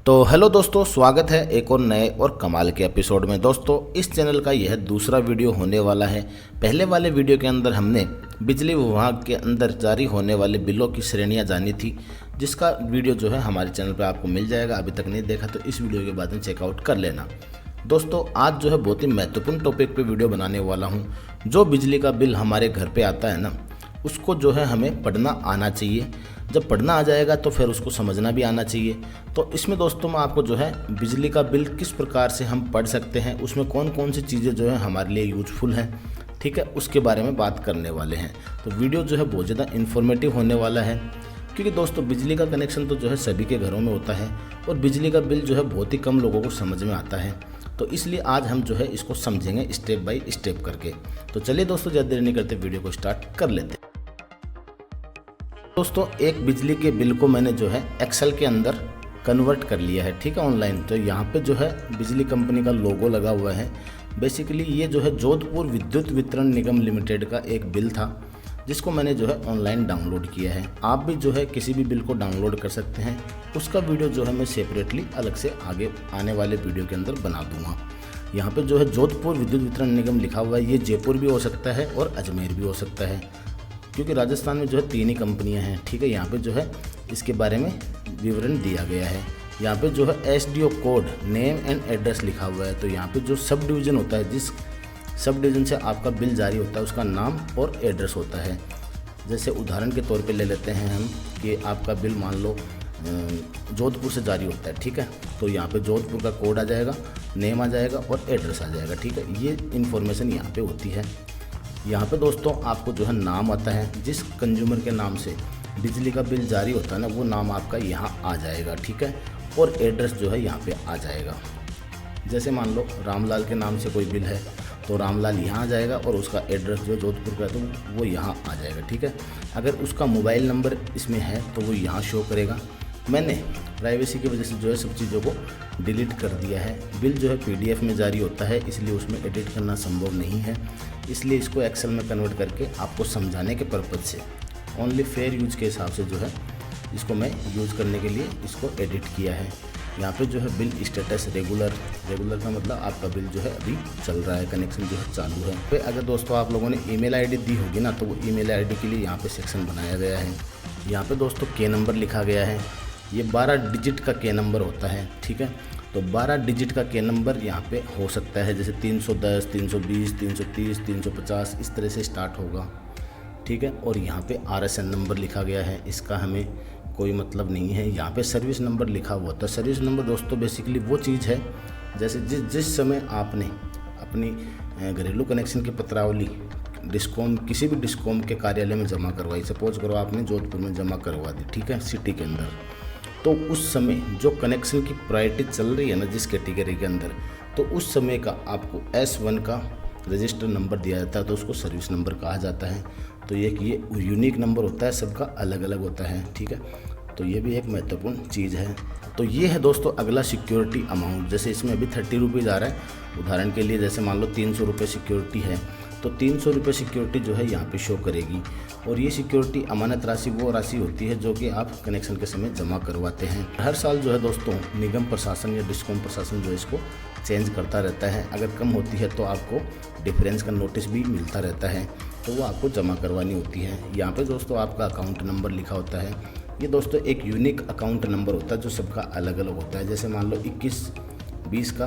तो हेलो दोस्तों, स्वागत है एक और नए और कमाल के एपिसोड में। दोस्तों, इस चैनल का यह दूसरा वीडियो होने वाला है। पहले वाले वीडियो के अंदर हमने बिजली विभाग के अंदर जारी होने वाले बिलों की श्रेणियां जानी थी, जिसका वीडियो जो है हमारे चैनल पर आपको मिल जाएगा। अभी तक नहीं देखा तो इस वीडियो के बाद में चेकआउट कर लेना। दोस्तों, आज जो है बहुत ही महत्वपूर्ण टॉपिक पे वीडियो बनाने वाला हूँ। जो बिजली का बिल हमारे घर पे आता है ना, उसको जो है हमें पढ़ना आना चाहिए। जब पढ़ना आ जाएगा तो फिर उसको समझना भी आना चाहिए। तो इसमें दोस्तों मैं आपको जो है बिजली का बिल किस प्रकार से हम पढ़ सकते हैं, उसमें कौन कौन सी चीज़ें जो है हमारे लिए यूजफुल हैं, ठीक है, उसके बारे में बात करने वाले हैं। तो वीडियो जो है बहुत ज़्यादा इन्फॉर्मेटिव होने वाला है, क्योंकि दोस्तों बिजली का कनेक्शन तो जो है सभी के घरों में होता है और बिजली का बिल जो है बहुत ही कम लोगों को समझ में आता है। तो इसलिए आज हम जो है इसको समझेंगे स्टेप बाय स्टेप करके। तो चलिए दोस्तों, ज़्यादा देर नहीं करते, वीडियो को स्टार्ट कर लेते हैं। दोस्तों, एक बिजली के बिल को मैंने जो है एक्सेल के अंदर कन्वर्ट कर लिया है, ठीक है, ऑनलाइन। तो यहाँ पे जो है बिजली कंपनी का लोगो लगा हुआ है। बेसिकली ये जो है जोधपुर विद्युत वितरण निगम लिमिटेड का एक बिल था, जिसको मैंने जो है ऑनलाइन डाउनलोड किया है। आप भी जो है किसी भी बिल को डाउनलोड कर सकते हैं। उसका वीडियो जो है मैं सेपरेटली अलग से आगे आने वाले वीडियो के अंदर बना दूँगा। यहाँ पे जो है जोधपुर विद्युत वितरण निगम लिखा हुआ है। ये जयपुर भी हो सकता है और अजमेर भी हो सकता है, क्योंकि राजस्थान में जो है 3 ही कंपनियां हैं, ठीक है। यहाँ पे जो है इसके बारे में विवरण दिया गया है। यहाँ पे जो है SDO code, name and address लिखा हुआ है। तो यहाँ पे जो सब डिवीज़न होता है, जिस सब डिवीज़न से आपका बिल जारी होता है, उसका नाम और एड्रेस होता है। जैसे उदाहरण के तौर पे ले लेते हैं हम कि आपका बिल मान लो जोधपुर से जारी होता है, ठीक है। तो यहाँ पे जोधपुर का कोड आ जाएगा, नेम आ जाएगा और एड्रेस आ जाएगा, ठीक है। ये इन्फॉर्मेशन यहाँ पे होती है। यहाँ पे दोस्तों आपको जो है नाम आता है, जिस कंज्यूमर के नाम से बिजली का बिल जारी होता है ना, वो नाम आपका यहाँ आ जाएगा, ठीक है। और एड्रेस जो है यहाँ पे आ जाएगा। जैसे मान लो रामलाल के नाम से कोई बिल है, तो रामलाल यहाँ आ जाएगा और उसका एड्रेस जो जोधपुर का है तो वो यहाँ आ जाएगा, ठीक है। अगर उसका मोबाइल नंबर इसमें है तो वो यहाँ शो करेगा। मैंने प्राइवेसी की वजह से जो है सब चीज़ों को डिलीट कर दिया है। बिल जो है PDF में जारी होता है, इसलिए उसमें एडिट करना संभव नहीं है। इसलिए इसको एक्सेल में कन्वर्ट करके आपको समझाने के पर्पज़ से, ओनली फेयर यूज के हिसाब से जो है इसको मैं यूज़ करने के लिए इसको एडिट किया है। यहाँ पे जो है बिल स्टेटस रेगुलर का मतलब आपका बिल जो है अभी चल रहा है, कनेक्शन जो है चालू है। फिर अगर दोस्तों आप लोगों ने ईमेल आईडी दी होगी ना, तो वो ईमेल आईडी के लिए यहाँ पे सेक्शन बनाया गया है। यहाँ पे दोस्तों K नंबर लिखा गया है। ये 12 डिजिट का K नंबर होता है, ठीक है। तो 12 डिजिट का K नंबर यहाँ पे हो सकता है, जैसे 310, 320, 330, 350 इस तरह से स्टार्ट होगा, ठीक है। और यहाँ पे RSN नंबर लिखा गया है, इसका हमें कोई मतलब नहीं है। यहाँ पे सर्विस नंबर लिखा हुआ था। सर्विस नंबर दोस्तों बेसिकली वो चीज़ है, जैसे जिस समय आपने अपनी घरेलू कनेक्शन की पत्रावली डिस्कॉम, किसी भी डिस्कॉम के कार्यालय में जमा करवाई, सपोज करो आपने जोधपुर में जमा करवा दी, ठीक है, सिटी के अंदर, तो उस समय जो कनेक्शन की प्रायोरिटी चल रही है ना जिस कैटेगरी के अंदर, तो उस समय का आपको S1 का रजिस्टर नंबर दिया जाता है, तो उसको सर्विस नंबर कहा जाता है। तो ये यूनिक नंबर होता है, सबका अलग अलग होता है, ठीक है। तो ये भी एक महत्वपूर्ण चीज़ है। तो ये है दोस्तों अगला सिक्योरिटी अमाउंट। जैसे इसमें अभी 30 रुपीज़ आ रहा है उदाहरण के लिए। जैसे मान लो 300 रुपये सिक्योरिटी है, तो 300 रुपये सिक्योरिटी जो है यहाँ पे शो करेगी। और ये सिक्योरिटी अमानत राशि वो राशि होती है जो कि आप कनेक्शन के समय जमा करवाते हैं। हर साल जो है दोस्तों निगम प्रशासन या डिस्कॉम प्रशासन जो है इसको चेंज करता रहता है। अगर कम होती है तो आपको डिफरेंस का नोटिस भी मिलता रहता है, तो वो आपको जमा करवानी होती है। यहाँ पे दोस्तों आपका अकाउंट नंबर लिखा होता है। ये दोस्तों एक यूनिक अकाउंट नंबर होता है जो सबका अलग अलग होता है। जैसे मान लो 21-20 का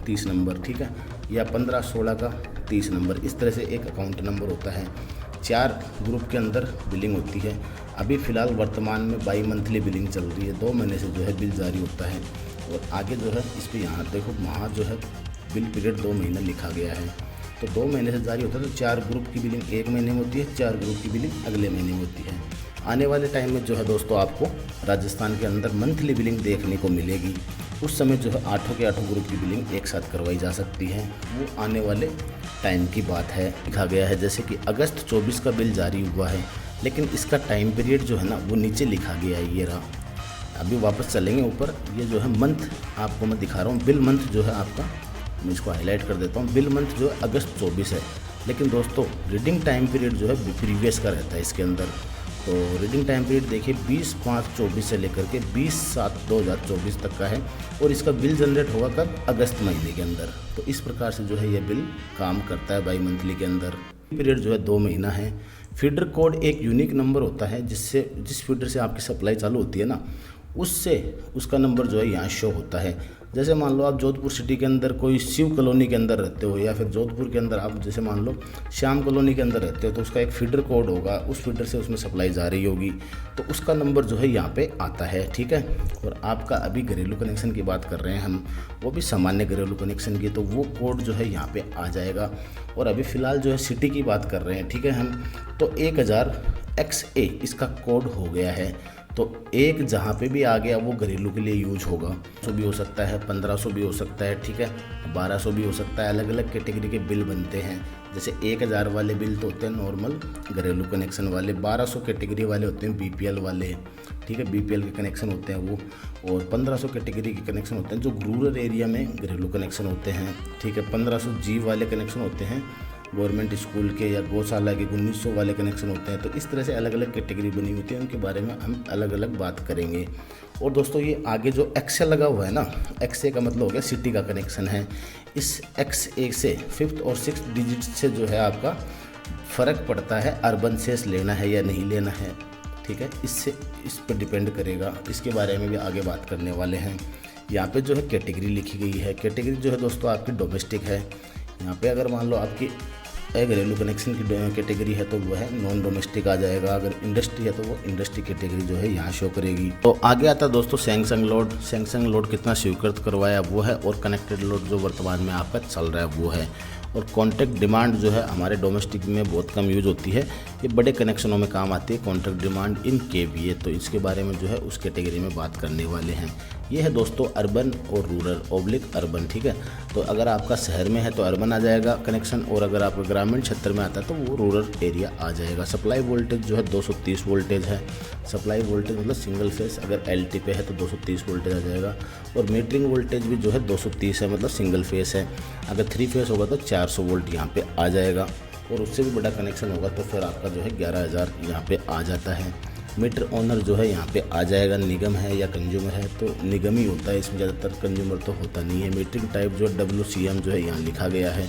30 नंबर, ठीक है, या 15-16 का 30 नंबर, इस तरह से एक अकाउंट नंबर होता है। 4 ग्रुप के अंदर बिलिंग होती है। अभी फ़िलहाल वर्तमान में बाई मंथली बिलिंग चल रही है, 2 महीने से जो है बिल जारी होता है। और आगे जो है इस पर यहाँ देखो वहाँ जो है बिल पीरियड 2 महीना लिखा गया है। तो 2 महीने से जारी होता है, तो 4 ग्रुप की बिलिंग 1 महीने में होती है, 4 ग्रुप की बिलिंग अगले महीने में होती है। आने वाले टाइम में जो है दोस्तों आपको राजस्थान के अंदर मंथली बिलिंग देखने को मिलेगी। उस समय जो है 8 के 8 ग्रुप की बिलिंग एक साथ करवाई जा सकती है। वो आने वाले टाइम की बात है। लिखा गया है जैसे कि अगस्त 24 का बिल जारी हुआ है, लेकिन इसका टाइम पीरियड जो है ना वो नीचे लिखा गया है, ये रहा। अभी वापस चलेंगे ऊपर, ये जो है मंथ आपको मैं दिखा रहा हूँ। बिल मंथ जो है आपका, मैं इसको हाईलाइट कर देता हूँ। बिल मंथ जो है अगस्त 24 है, लेकिन दोस्तों रीडिंग टाइम पीरियड जो है प्रीवियस का रहता है इसके अंदर। तो रीडिंग टाइम पीरियड देखिए 20/5/24 से लेकर के 20/7/2024 तक का है और इसका बिल जनरेट होगा कब? अगस्त महीने के अंदर। तो इस प्रकार से जो है ये बिल काम करता है बाई मंथली के अंदर। पीरियड जो है 2 महीना है। फीडर कोड एक यूनिक नंबर होता है जिस फीडर से आपकी सप्लाई चालू होती है ना, उससे उसका नंबर जो है यहाँ शो होता है। जैसे मान लो आप जोधपुर सिटी के अंदर कोई शिव कॉलोनी के अंदर रहते हो, या फिर जोधपुर के अंदर आप जैसे मान लो श्याम कॉलोनी के अंदर रहते हो, तो उसका एक फीडर कोड होगा, उस फीडर से उसमें सप्लाई जा रही होगी, तो उसका नंबर जो है यहाँ पे आता है, ठीक है। और आपका अभी घरेलू कनेक्शन की बात कर रहे हैं हम, वो भी सामान्य घरेलू कनेक्शन की, तो वो कोड जो है यहाँ पे आ जाएगा। और अभी फ़िलहाल जो है सिटी की बात कर रहे हैं, ठीक है हम, तो 1000 XA इसका कोड हो गया है। तो एक जहाँ पे भी आ गया वो घरेलू के लिए यूज होगा। 100 भी हो सकता है, 1500 भी हो सकता है, ठीक है, 1200 भी हो सकता है। अलग अलग कैटेगरी के बिल बनते हैं। जैसे 1000 वाले बिल तो होते हैं नॉर्मल घरेलू कनेक्शन वाले, 1200 कैटेगरी वाले होते हैं BPL वाले, ठीक है, BPL के कनेक्शन होते हैं वो, और 1500 कैटेगरी के कनेक्शन होते हैं जो रूरल एरिया में घरेलू कनेक्शन होते हैं, ठीक है। 1500 G वाले कनेक्शन होते हैं गवर्नमेंट स्कूल के या गौशाला के, 1900 वाले कनेक्शन होते हैं। तो इस तरह से अलग अलग कैटेगरी बनी होती है, उनके बारे में हम अलग अलग बात करेंगे। और दोस्तों ये आगे जो XA लगा हुआ है ना, XA का मतलब हो गया सिटी का कनेक्शन है। इस XA से 5th और 6th डिजिट से जो है आपका फ़र्क पड़ता है अर्बन सेस लेना है या नहीं लेना है, ठीक है। इस पर डिपेंड करेगा, इसके बारे में भी आगे बात करने वाले हैं। यहाँ पे जो है कैटेगरी लिखी गई है। कैटेगरी जो है दोस्तों आपकी डोमेस्टिक है। यहाँ पे अगर मान लो आपकी घरेलू कनेक्शन की कैटेगरी है तो वो है नॉन डोमेस्टिक आ जाएगा। अगर इंडस्ट्री है तो वो इंडस्ट्री कैटेगरी जो है यहाँ शो करेगी। तो आगे आता है दोस्तों सैंक्शन लोड कितना स्वीकृत करवाया वो है, और कनेक्टेड लोड जो वर्तमान में आपका चल रहा है वो है। और कॉन्ट्रैक्ट डिमांड जो है हमारे डोमेस्टिक में बहुत कम यूज होती है, ये बड़े कनेक्शनों में काम आती है कॉन्ट्रैक्ट डिमांड इन KVA। तो इसके बारे में जो है उस कैटेगरी में बात करने वाले हैं। ये है दोस्तों अर्बन और रूरल / अर्बन, ठीक है। तो अगर आपका शहर में है तो अर्बन आ जाएगा कनेक्शन, और अगर आपका ग्रामीण क्षेत्र में आता है तो वो रूरल एरिया आ जाएगा। सप्लाई वोल्टेज जो है 230 वोल्टेज है। सप्लाई वोल्टेज मतलब सिंगल फेस, अगर LT पे है तो 230 वोल्टेज आ जाएगा। और मीटरिंग वोल्टेज भी जो है 230 है, मतलब सिंगल फेस है। अगर 3 फेस होगा तो 400 वोल्ट यहाँ पे आ जाएगा, और उससे भी बड़ा कनेक्शन होगा तो फिर आपका जो है 11000 यहाँ पे आ जाता है। मीटर ओनर जो है यहाँ पे आ जाएगा, निगम है या कंज्यूमर है, तो निगम ही होता है इसमें, ज़्यादातर कंज्यूमर तो होता नहीं है। मीटरिंग टाइप जो WCM जो है यहाँ लिखा गया है।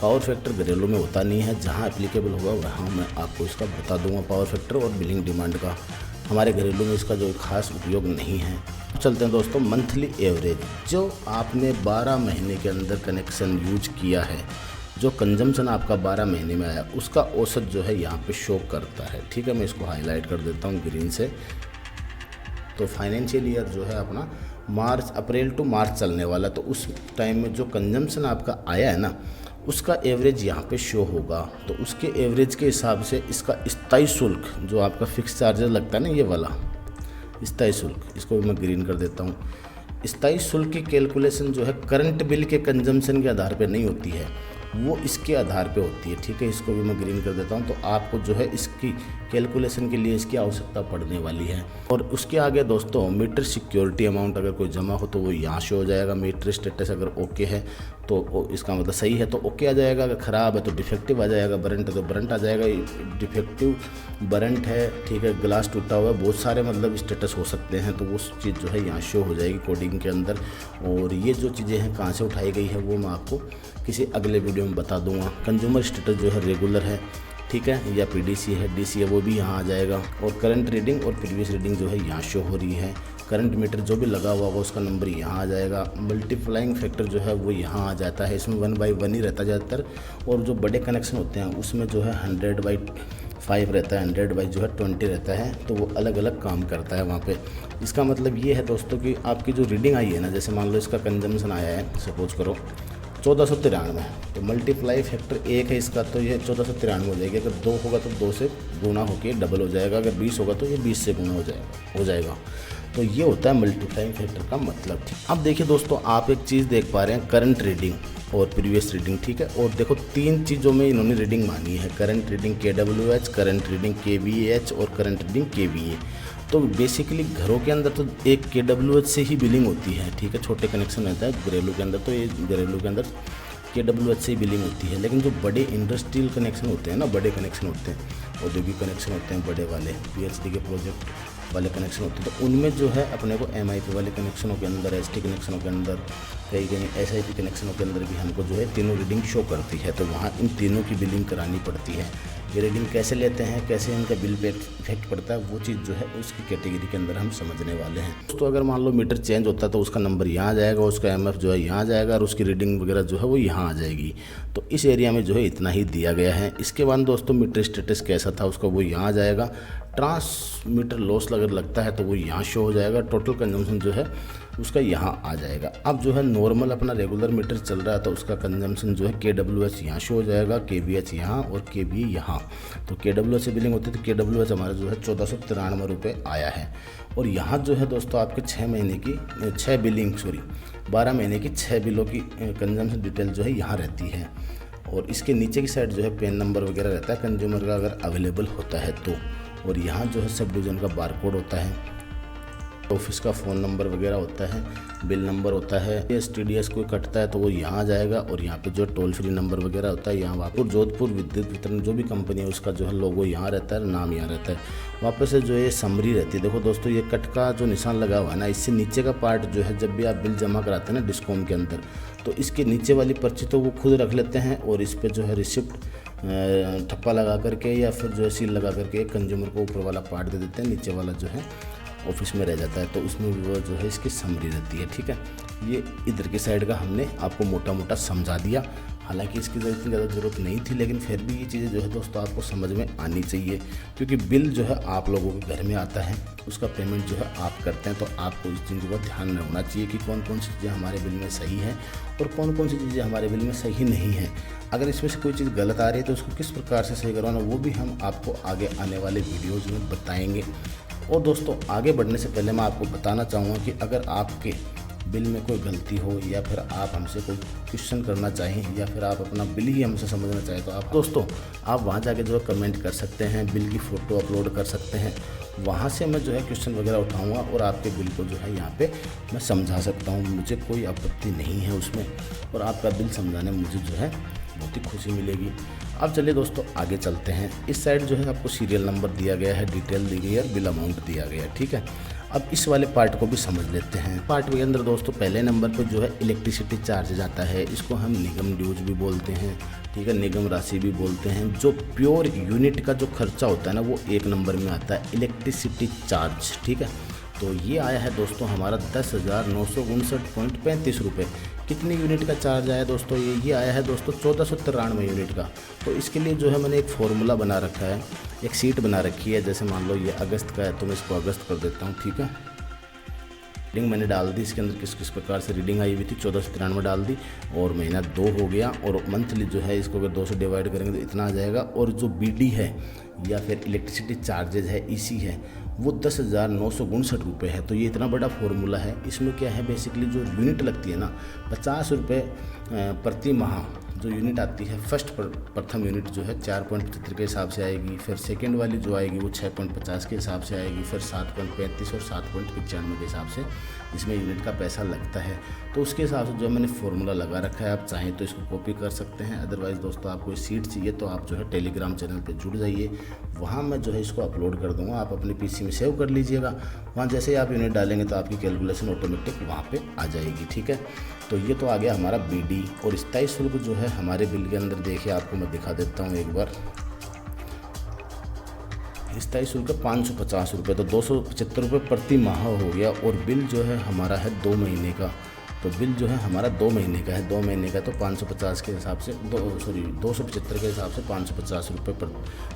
पावर फैक्टर घरेलू में होता नहीं है, जहाँ एप्लीकेबल होगा वहाँ मैं आपको इसका बता दूंगा पावर फैक्टर और बिलिंग डिमांड का। हमारे घरेलू में इसका जो खास उपयोग नहीं है। चलते हैं दोस्तों मंथली एवरेज, जो आपने 12 महीने के अंदर कनेक्शन यूज किया है, जो कंजम्पशन आपका 12 महीने में आया, उसका औसत जो है यहाँ पे शो करता है, ठीक है। मैं इसको हाईलाइट कर देता हूँ ग्रीन से। तो फाइनेंशियल ईयर जो है अपना अप्रैल टू मार्च चलने वाला, तो उस टाइम में जो कंजम्पशन आपका आया है ना, उसका एवरेज यहाँ पे शो होगा। तो उसके एवरेज के हिसाब से इसका स्थायी शुल्क जो आपका फिक्स चार्जेस लगता है ना, ये वाला स्थायी शुल्क, इसको भी मैं ग्रीन कर देता हूँ। स्थायी शुल्क की कैलकुलेशन जो है करंट बिल के कंजम्पशन के आधार पर नहीं होती है, वो इसके आधार पे होती है, ठीक है। इसको भी मैं ग्रीन कर देता हूँ। तो आपको जो है इसकी कैलकुलेशन के लिए इसकी आवश्यकता पड़ने वाली है। और उसके आगे दोस्तों मीटर सिक्योरिटी अमाउंट अगर कोई जमा हो तो वो यहाँ से हो जाएगा। मीटर स्टेटस अगर ओके है तो इसका मतलब सही है तो ओके आ जाएगा, अगर ख़राब है तो डिफेक्टिव आ जाएगा, बरंट है तो बरंट आ जाएगा। डिफेक्टिव बरंट है, ठीक है, ग्लास टूटा हुआ है, बहुत सारे मतलब स्टेटस हो सकते हैं, तो वो चीज़ जो है यहाँ शो हो जाएगी कोडिंग के अंदर। और ये जो चीज़ें हैं कहाँ से उठाई गई है वो मैं आपको किसी अगले वीडियो में बता दूंगा। कंज्यूमर स्टेटस जो है रेगुलर है, ठीक है, या PDC है, DC है, वो भी यहाँ आ जाएगा। और करंट रीडिंग और प्रीवियस रीडिंग जो है यहाँ शो हो रही है। करंट मीटर जो भी लगा हुआ होगा उसका नंबर यहाँ आ जाएगा। मल्टीप्लाइंग फैक्टर जो है वो यहाँ आ जाता है, इसमें 1/1 ही रहता है ज़्यादातर। और जो बड़े कनेक्शन होते हैं उसमें जो है 100/5 रहता है, 100/20 रहता है, तो वो अलग अलग काम करता है वहाँ पे। इसका मतलब ये है दोस्तों कि आपकी जो रीडिंग आई है ना, जैसे मान लो इसका कंजम्पशन आया है, सपोज करो 1493, तो मल्टीप्लाई फैक्टर 1 है इसका, तो ये 1493 हो जाएगी। अगर 2 होगा तो 2 से गुना होकर डबल हो जाएगा, अगर 20 होगा तो ये 20 से गुना हो जाएगा। तो ये होता है मल्टीप्लाइंग फैक्टर का मतलब। अब देखिए दोस्तों, आप एक चीज़ देख पा रहे हैं, करंट रीडिंग और प्रीवियस रीडिंग, ठीक है। और देखो 3 चीज़ों में इन्होंने रीडिंग मांगी है, current reading KWH, current reading KVH और करंट रीडिंग KVA। तो बेसिकली घरों के अंदर तो एक KWH से ही बिलिंग होती है, ठीक है, छोटे कनेक्शन रहता है। घरेलू के अंदर तो ये घरेलू के अंदर KWH से ही बिलिंग होती है। लेकिन जो बड़े इंडस्ट्रियल कनेक्शन होते हैं ना, बड़े कनेक्शन होते हैं, औद्योगिक कनेक्शन होते हैं बड़े वाले, PhD के प्रोजेक्ट वाले कनेक्शन होते हैं, तो उनमें जो है अपने को MIP वाले कनेक्शनों के अंदर, ST कनेक्शनों के अंदर, कहीं कहीं SIP कनेक्शनों के अंदर भी हमको जो है तीनों रीडिंग शो करती है। तो वहाँ इन तीनों की बिलिंग करानी पड़ती है। ये रीडिंग कैसे लेते हैं, कैसे इनका बिल पे इफेक्ट पड़ता है, वो चीज़ जो है उसकी कैटेगरी के अंदर हम समझने वाले हैं। तो अगर मान लो मीटर चेंज होता है तो उसका नंबर यहाँ आ जाएगा, उसका MF जो है यहाँ आ जाएगा और उसकी रीडिंग वगैरह जो है वो यहाँ आ जाएगी। तो इस एरिया में जो है इतना ही दिया गया है। इसके बाद दोस्तों मीटर स्टेटस कैसा था उसका वो यहाँ आ जाएगा। ट्रांसमीटर लॉस अगर लगता है तो वो यहाँ शो हो जाएगा। टोटल कंजम्पशन जो है उसका यहाँ आ जाएगा। अब जो है नॉर्मल अपना रेगुलर मीटर चल रहा है तो उसका कंजम्पशन जो है KWH यहाँ शो हो जाएगा, KVH यहाँ और KB यहाँ। तो KWH से बिलिंग होती है तो KWH हमारा जो है 1493 रुपये आया है। और यहाँ जो है दोस्तों आपके 12 महीने की 6 बिलों की कंजम्पशन डिटेल जो है यहाँ रहती है। और इसके नीचे की साइड जो है पेन नंबर वगैरह रहता है कंज्यूमर का अगर अवेलेबल होता है तो। और यहाँ जो है सब डिवीज़न का बारकोड होता है, ऑफिस का फ़ोन नंबर वगैरह होता है, बिल नंबर होता है। STDS कोई कटता है तो वो यहाँ आ जाएगा। और यहाँ पे जो टोल फ्री नंबर वगैरह होता है यहाँ वापस जोधपुर विद्युत वितरण जो भी कंपनी है उसका जो है लोगो यहाँ रहता है, नाम यहाँ रहता है। वापस से जो ये समरी रहती है। देखो दोस्तों ये कट का जो निशान लगा हुआ है ना, इससे नीचे का पार्ट जो है जब भी आप बिल जमा कराते हैं ना डिस्कॉम के अंदर, तो इसके नीचे वाली पर्ची तो वो खुद रख लेते हैं और इस पर जो है रिसिप्ट ठप्पा लगा करके या फिर जो है सील लगा करके कंज्यूमर को ऊपर वाला पार्ट दे देते हैं, नीचे वाला जो है ऑफिस में रह जाता है। तो उसमें वो जो है इसकी समरी रहती है। ठीक है, ये इधर की साइड का हमने आपको मोटा मोटा समझा दिया। हालांकि इसकी इतनी ज़्यादा ज़रूरत नहीं थी, लेकिन फिर भी ये चीज़ें जो है दोस्तों आपको समझ में आनी चाहिए, क्योंकि बिल जो है आप लोगों के घर में आता है, उसका पेमेंट जो है आप करते हैं। तो आपको इस चीज़ का ध्यान रखना चाहिए कि कौन कौन सी चीज़ें हमारे बिल में सही हैं और कौन कौन सी चीज़ें हमारे बिल में सही नहीं हैं। अगर इसमें से कोई चीज़ गलत आ रही है तो उसको किस प्रकार से सही करवाना, वो भी हम आपको आगे आने वाले वीडियोज़ में बताएँगे। और दोस्तों आगे बढ़ने से पहले मैं आपको बताना चाहूँगा कि अगर आपके बिल में कोई गलती हो या फिर आप हमसे कोई क्वेश्चन करना चाहें या फिर आप अपना बिल ही हमसे समझना चाहें तो आप दोस्तों आप वहाँ जाके जो है कमेंट कर सकते हैं, बिल की फ़ोटो अपलोड कर सकते हैं। वहाँ से मैं जो है क्वेश्चन वगैरह उठाऊँगा और आपके बिल को जो है यहाँ पे मैं समझा सकता हूँ। मुझे कोई आपत्ति नहीं है उसमें, और आपका बिल समझाने में मुझे जो है बहुत ही खुशी मिलेगी। अब चलिए दोस्तों आगे चलते हैं। इस साइड जो है आपको सीरियल नंबर दिया गया है, डिटेल दी गई है, बिल अमाउंट दिया गया है। ठीक है, अब इस वाले पार्ट को भी समझ लेते हैं। पार्ट के अंदर दोस्तों पहले नंबर पर जो है इलेक्ट्रिसिटी चार्ज जाता है, इसको हम निगम ड्यूज भी बोलते हैं। ठीक है, निगम राशि भी बोलते हैं। जो प्योर यूनिट का जो खर्चा होता है ना वो 1 नंबर में आता है, इलेक्ट्रिसिटी चार्ज। ठीक है, तो ये आया है दोस्तों हमारा 10,959.35 रुपये। कितनी यूनिट का चार्ज आया दोस्तों, ये आया है दोस्तों 1493 यूनिट का। तो इसके लिए जो है मैंने एक फॉर्मूला बना रखा है, एक सीट बना रखी है। जैसे मान लो ये अगस्त का है तो मैं इसको अगस्त कर देता हूँ। ठीक है, रीडिंग मैंने डाल दी, इसके अंदर किस किस प्रकार से रीडिंग आई हुई थी 1493 डाल दी, और महीना 2 हो गया। और मंथली जो है इसको अगर 2 से डिवाइड करेंगे तो इतना आ जाएगा। और जो BD है या फिर इलेक्ट्रिसिटी चार्जेज है, EC है, वो 10,959 रुपये है। तो ये इतना बड़ा फॉर्मूला है। इसमें क्या है बेसिकली जो यूनिट लगती है ना 50 रुपये प्रति माह जो यूनिट आती है। प्रथम यूनिट जो है 4.75 के हिसाब से आएगी, फिर सेकंड वाली जो आएगी वो 6.50 के हिसाब से आएगी, फिर 7.35 और 7.95 के हिसाब से इसमें यूनिट का पैसा लगता है। तो उसके हिसाब से जो मैंने फॉर्मूला लगा रखा है, आप चाहें तो इसको कॉपी कर सकते हैं। अदरवाइज़ दोस्तों आपको सीट चाहिए तो आप जो है टेलीग्राम चैनल पर जुड़ जाइए, वहाँ मैं जो है इसको अपलोड कर दूँगा। आप अपने PC में सेव कर लीजिएगा, वहाँ जैसे ही आप यूनिट डालेंगे तो आपकी कैलकुलेशन ऑटोमेटिक वहाँ पे आ जाएगी। ठीक है, तो ये तो आ गया हमारा BD। और स्थायी शुल्क जो है हमारे बिल के अंदर देखिए, आपको मैं दिखा देता हूँ एक बार। स्थायी शुल्क 550 रुपये, तो 275 रुपये प्रति माह हो गया। और बिल जो है हमारा है 2 महीने का। तो बिल जो है हमारा 2 महीने का है, 2 महीने का तो 550 के हिसाब से 275 के हिसाब से 550 रुपये पर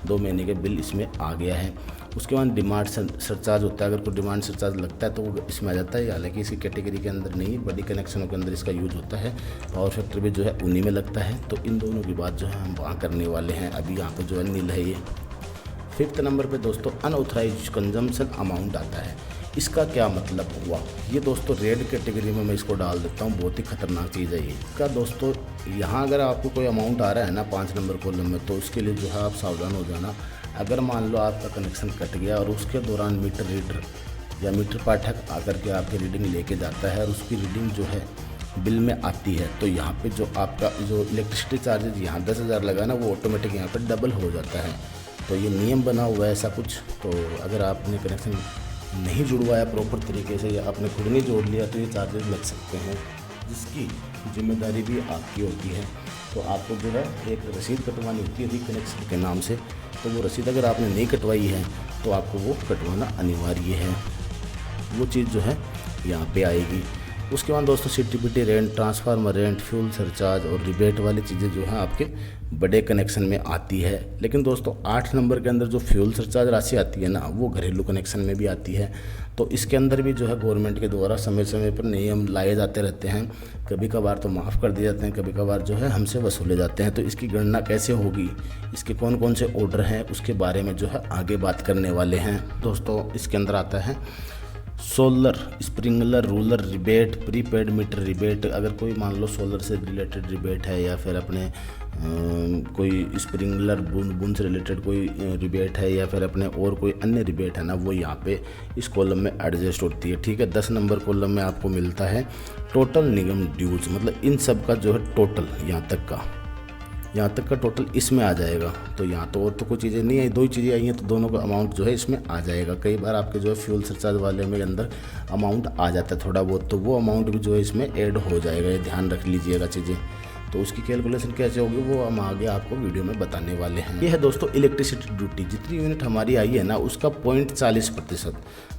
2 महीने के बिल इसमें आ गया है। उसके बाद डिमांड सरचार्ज होता है, अगर कोई डिमांड सरचार्ज लगता है तो वो इसमें आ जाता है। हालांकि इसकी कैटेगरी के अंदर नहीं, बड़ी कनेक्शनों के अंदर इसका यूज होता है। पावर फैक्टर भी जो है उन्हीं में लगता है। तो इन दोनों की बात जो है हम वहाँ करने वाले हैं। अभी यहाँ पर जो है नील है। ये 5th नंबर पे दोस्तों अनऑथराइज कंजम्पशन अमाउंट आता है। इसका क्या मतलब हुआ, ये दोस्तों रेड कैटेगरी में मैं इसको डाल देता हूँ। बहुत ही खतरनाक चीज़ है ये। इसका दोस्तों यहाँ अगर आपको कोई अमाउंट आ रहा है ना 5 नंबर कॉलम में, तो उसके लिए जो है आप सावधान हो जाना। अगर मान लो आपका कनेक्शन कट गया और उसके दौरान मीटर रीडर या मीटर पाठक आकर के आपकी रीडिंग लेके जाता है और उसकी रीडिंग जो है बिल में आती है। तो यहाँ पे जो आपका जो इलेक्ट्रिसिटी चार्जेज यहाँ 10,000 लगा ना, वो ऑटोमेटिक यहाँ पे डबल हो जाता है। तो ये नियम बना हुआ है ऐसा कुछ। तो अगर आपने कनेक्शन नहीं जुड़वाया प्रॉपर तरीके से या आपने खुद नहीं जोड़ लिया तो ये चार्जेज लग सकते हैं, जिसकी जिम्मेदारी भी आपकी होती है। तो आपको जो है एक रसीद कटवानी होती है कनेक्शन के नाम से। तो वो रसीद अगर आपने नहीं कटवाई है तो आपको वो कटवाना अनिवार्य है। वो चीज़ जो है यहाँ पे आएगी। उसके बाद दोस्तों CTPT rent, transformer rent, fuel surcharge और रिबेट वाली चीज़ें जो है आपके बड़े कनेक्शन में आती है। लेकिन दोस्तों 8 नंबर के अंदर जो फ्यूल सरचार्ज राशि आती है ना, वो घरेलू कनेक्शन में भी आती है। तो इसके अंदर भी जो है गवर्नमेंट के द्वारा समय समय पर नियम लाए जाते रहते हैं। कभी कभार तो माफ़ कर दिए जाते हैं, कभी कभार जो है हमसे वसूले जाते हैं। तो इसकी गणना कैसे होगी, इसके कौन कौन से ऑर्डर हैं, उसके बारे में जो है आगे बात करने वाले हैं। दोस्तों इसके अंदर आता है solar, sprinkler, ruler rebate, prepaid meter rebate. अगर कोई मान लो सोलर से रिलेटेड रिबेट है या फिर अपने कोई स्प्रिंकलर बूंद से रिलेटेड कोई रिबेट है या फिर अपने और कोई अन्य रिबेट है ना, वो यहाँ पे इस कॉलम में एडजस्ट होती है। ठीक है, 10 नंबर कॉलम में आपको मिलता है टोटल निगम ड्यूज, मतलब इन सब का जो है टोटल यहाँ तक का टोटल इसमें आ जाएगा। तो यहाँ तो और तो कोई चीज़ें नहीं आई, 2 ही चीज़ें आई हैं, तो दोनों का अमाउंट जो है इसमें आ जाएगा। कई बार आपके जो है फ्यूल सरचार्ज वाले में अंदर अमाउंट आ जाता है थोड़ा बहुत, तो वो अमाउंट भी जो है इसमें ऐड हो जाएगा। ये ध्यान रख लीजिएगा चीज़ें। तो उसकी कैलकुलेशन कैसे होगी वो हम आगे आपको वीडियो में बताने वाले हैं। ये है दोस्तों इलेक्ट्रिसिटी ड्यूटी। जितनी यूनिट हमारी आई है ना, उसका 0.40%।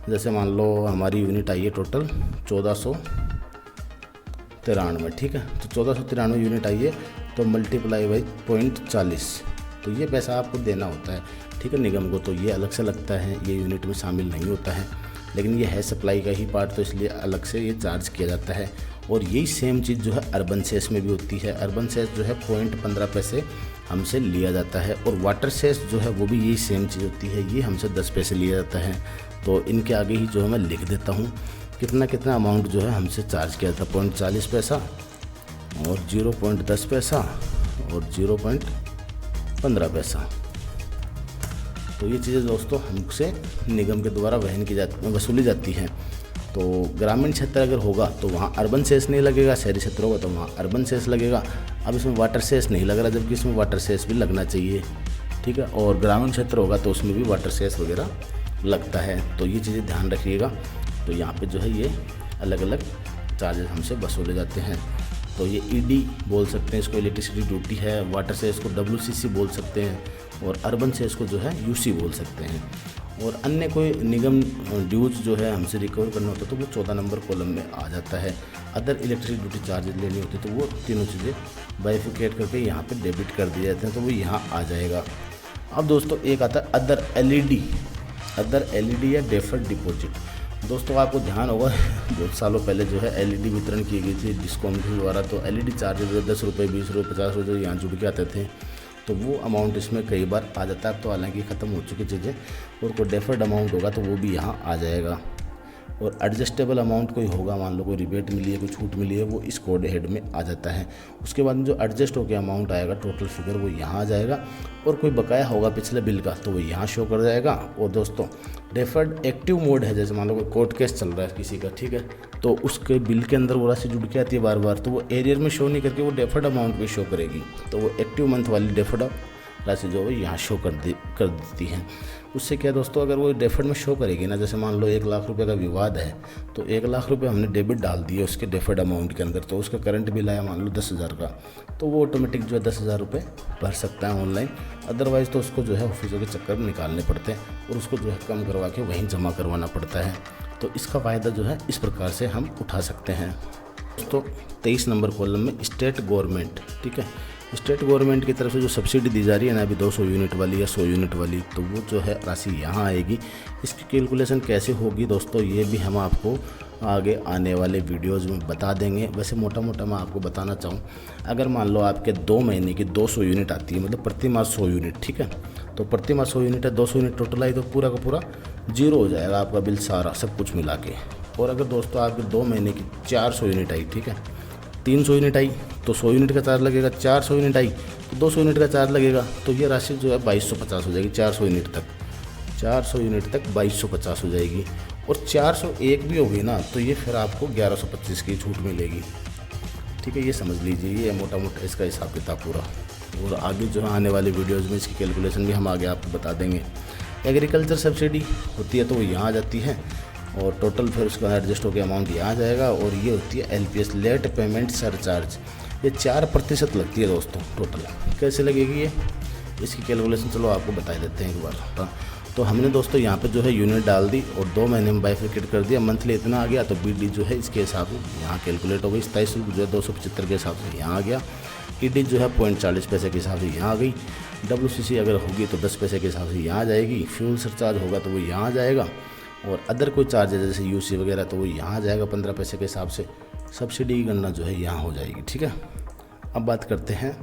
जैसे मान लो हमारी यूनिट आई है टोटल 1493, ठीक है। तो 1493 यूनिट आई है, तो मल्टीप्लाई बाई 0.40, तो ये पैसा आपको देना होता है, ठीक है, निगम को। तो ये अलग से लगता है, ये यूनिट में शामिल नहीं होता है, लेकिन ये है सप्लाई का ही पार्ट, तो इसलिए अलग से ये चार्ज किया जाता है। और यही सेम चीज़ जो है अर्बन सेस में भी होती है। अर्बन सेस जो है 0.15 पैसे हमसे लिया जाता है, और वाटर सेस जो है वो भी यही सेम चीज़ होती है, ये हमसे 10 पैसे लिया जाता है। तो इनके आगे ही जो है मैं लिख देता हूँ कितना कितना अमाउंट जो है हमसे चार्ज किया था। 0.40 पैसा और 0.10 पैसा और 0.15 पैसा। तो ये चीज़ें दोस्तों हमसे निगम के द्वारा वसूली जाती हैं। तो ग्रामीण क्षेत्र अगर होगा तो वहाँ अर्बन सेस नहीं लगेगा, शहरी क्षेत्र होगा तो वहाँ अर्बन सेस लगेगा। अब इसमें वाटर सेस नहीं लग रहा, जबकि इसमें वाटर सेस भी लगना चाहिए, ठीक है। और ग्रामीण क्षेत्र होगा तो उसमें भी वाटर सेस वगैरह लगता है। तो ये चीज़ें ध्यान रखिएगा। तो यहाँ पे जो है ये अलग अलग चार्जेस हमसे वसूले जाते हैं। तो ये ED बोल सकते हैं इसको, इलेक्ट्रिसिटी ड्यूटी है। वाटर से इसको WCC बोल सकते हैं, और अर्बन से इसको जो है UC बोल सकते हैं। और अन्य कोई निगम ड्यूज जो है हमसे रिकवर करना होता है तो वो 14 नंबर कॉलम में आ जाता है। अदर इलेक्ट्रिसिटी ड्यूटी चार्जेस लेनी होती है तो वो तीनों चीज़ें बाइफिकेट करके यहाँ पे डेबिट कर दिए जाते हैं, तो वो यहाँ आ जाएगा। अब दोस्तों एक आता है अदर LED या डेफर्ड डिपॉजिट। दोस्तों आपको ध्यान होगा बहुत सालों पहले जो है LED वितरण की गई थी डिस्कॉम के द्वारा। तो LED चार्जेस 10 रुपये, 20 रुपये, 50 रुपये जो यहाँ जुड़ के आते थे, तो वो अमाउंट इसमें कई बार आ जाता है। अब तो हालांकि ख़त्म हो चुकी चीज़ें, और कोई डेफर्ड अमाउंट होगा तो वो भी यहाँ आ जाएगा। और एडजस्टेबल अमाउंट कोई होगा, मान लो कोई रिबेट मिली है, कोई छूट मिली है, वो इस कोड हेड में आ जाता है। उसके बाद में जो एडजस्ट होकर अमाउंट आएगा टोटल फिगर वो यहाँ आ जाएगा। और कोई बकाया होगा पिछले बिल का तो वो यहाँ शो कर जाएगा। और दोस्तों डेफर्ड एक्टिव मोड है, जैसे मान लो कोई कोर्ट केस चल रहा है किसी का, ठीक है, तो उसके बिल के अंदर वो राशि जुड़ के आती है बार बार, तो वो एरियर में शो नहीं करके वो डेफर्ड अमाउंट भी शो करेगी। तो वो एक्टिव मंथ वाली डेफर्ड राशि जो है यहाँ शो कर देती है। उससे क्या दोस्तों, अगर वो डेफर्ड में शो करेगी ना, जैसे मान लो 1 लाख रुपए का विवाद है, तो 1 लाख रुपए हमने डेबिट डाल दिए उसके डेफर्ड अमाउंट के अंदर, तो उसका करंट बिल आया मान लो 10,000 का, तो वो ऑटोमेटिक जो है 10,000 रुपये भर सकता है ऑनलाइन। अदरवाइज़ तो उसको जो है ऑफिसों के चक्कर निकालने पड़ते हैं और उसको जो है कम करवा के वहीं जमा करवाना पड़ता है। तो इसका फ़ायदा जो है इस प्रकार से हम उठा सकते हैं। तो 23 नंबर कॉलम में स्टेट गवर्नमेंट, ठीक है, स्टेट गवर्नमेंट की तरफ से जो सब्सिडी दी जा रही है ना अभी 200 यूनिट वाली या 100 यूनिट वाली, तो वो जो है राशि यहाँ आएगी। इसकी कैलकुलेशन कैसे होगी दोस्तों, ये भी हम आपको आगे आने वाले वीडियोज़ में बता देंगे। वैसे मोटा मोटा मैं आपको बताना चाहूँ, अगर मान लो आपके 2 महीने की 200 यूनिट आती है, मतलब प्रति माह 100 यूनिट, ठीक है, तो प्रति माह 100 यूनिट है, 200 यूनिट टोटल आई तो पूरा का पूरा 0 हो जाएगा आपका बिल सारा सब कुछ मिला के। और अगर दोस्तों आपके 2 महीने की 400 यूनिट आई, ठीक है, 300 यूनिट आई तो 100 यूनिट का चार्ज लगेगा, 400 यूनिट आई तो 200 यूनिट का चार्ज लगेगा, तो ये राशि जो है 2250 हो जाएगी। 400 यूनिट तक 2250 हो जाएगी। और 401 भी होगी ना तो ये फिर आपको 1125 की छूट मिलेगी। ठीक है, ये समझ लीजिए, ये मोटा मोटा इसका हिसाब किताब पूरा। और आगे जो है आने वाले वीडियोज़ में इसकी कैलकुलेशन भी हम आगे आपको बता देंगे। एग्रीकल्चर सब्सिडी होती है तो वो यहाँ आ जाती है, और टोटल फिर उसका एडजस्ट होकर अमाउंट यहाँ आ जाएगा। और ये होती है LPS, लेट पेमेंट सरचार्ज, ये 4% लगती है दोस्तों टोटल। कैसे लगेगी ये, इसकी कैलकुलेशन चलो आपको बता देते हैं एक बार। तो हमने दोस्तों यहाँ पे जो है यूनिट डाल दी और 2 महीने में बाइफिकेट कर दिया, मंथली इतना आ गया, तो BD जो है इसके हिसाब से यहाँ कैलकुलेट हो गई। 27 शुल्क जो है 275 के हिसाब से यहाँ आ गया। ED जो है 0.40 पैसे के हिसाब से यहाँ आ गई। WCC अगर होगी तो 10 पैसे के हिसाब से यहाँ आ जाएगी। फ्यूल सरचार्ज होगा तो वो यहाँ आ जाएगा। और अदर कोई चार्ज है जैसे UC वगैरह तो वो यहाँ आ जाएगा 15 पैसे के हिसाब से। सब्सिडी की गणना जो है यहाँ हो जाएगी, ठीक है। अब बात करते हैं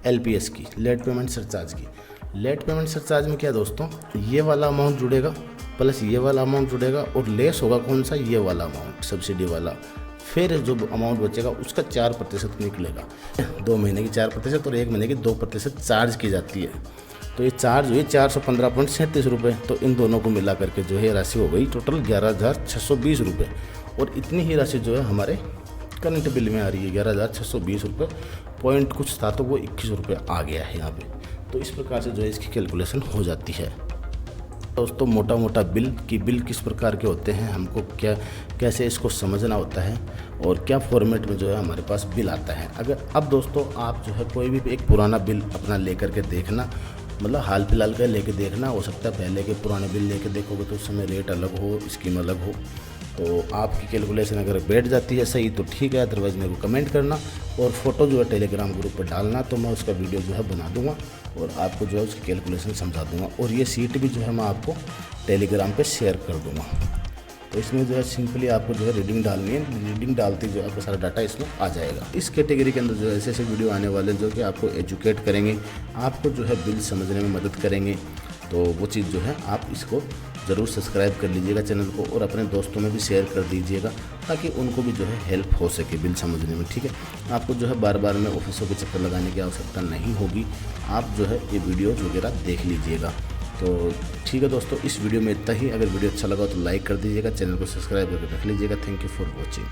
LPS की, लेट पेमेंट सरचार्ज की। लेट पेमेंट सरचार्ज में क्या है दोस्तों, ये वाला अमाउंट जुड़ेगा प्लस ये वाला अमाउंट जुड़ेगा, और लेस होगा कौन सा, ये वाला अमाउंट सब्सिडी वाला। फिर जो अमाउंट बचेगा उसका 4% निकलेगा। 2 महीने की 4% और 1 महीने की 2% चार्ज की जाती है। तो ये चार्ज हुई 415.37 रुपये। तो इन दोनों को मिला करके जो है राशि हो गई टोटल 11,620 रुपये। और इतनी ही राशि जो है हमारे करंट बिल में आ रही है 11,620 रुपये। पॉइंट कुछ था तो वो 21 रुपये आ गया है यहाँ पे। तो इस प्रकार से जो है इसकी कैलकुलेशन हो जाती है दोस्तों। मोटा मोटा बिल किस प्रकार के होते हैं, हमको कैसे इसको समझना होता है, और क्या फॉर्मेट में जो है हमारे पास बिल आता है। अगर अब दोस्तों आप जो है कोई भी एक पुराना बिल अपना लेकर के देखना, मतलब हाल फिलहाल का लेके देखना। हो सकता है पहले के पुराने बिल लेके देखोगे तो उस समय रेट अलग हो, स्कीम अलग हो। तो आपकी कैलकुलेशन अगर बैठ जाती है सही तो ठीक है, अदरवाइज़ मेरे को कमेंट करना और फ़ोटो जो है टेलीग्राम ग्रुप पर डालना, तो मैं उसका वीडियो जो है बना दूंगा और आपको जो है उसकी कैलकुलेशन समझा दूंगा। और ये सीट भी जो है मैं आपको टेलीग्राम पे शेयर कर दूंगा। तो इसमें जो है सिंपली आपको जो है रीडिंग डालनी है, रीडिंग डालते जो है आपका सारा डाटा इसमें आ जाएगा। इस कैटेगरी के अंदर जो है ऐसे ऐसे वीडियो आने वाले जो कि आपको एजुकेट करेंगे, आपको जो है बिल समझने में मदद करेंगे। तो वो चीज़ जो है आप इसको ज़रूर सब्सक्राइब कर लीजिएगा चैनल को, और अपने दोस्तों में भी शेयर कर दीजिएगा ताकि उनको भी जो है हेल्प हो सके बिल समझने में, ठीक है। आपको जो है बार बार में ऑफिसों के चक्कर लगाने की आवश्यकता नहीं होगी। आप जो है ये वीडियोज़ वगैरह देख लीजिएगा। तो ठीक है दोस्तों, इस वीडियो में इतना ही। अगर वीडियो अच्छा लगा तो लाइक कर दीजिएगा, चैनल को सब्सक्राइब करके रख लीजिएगा। Thank you for watching.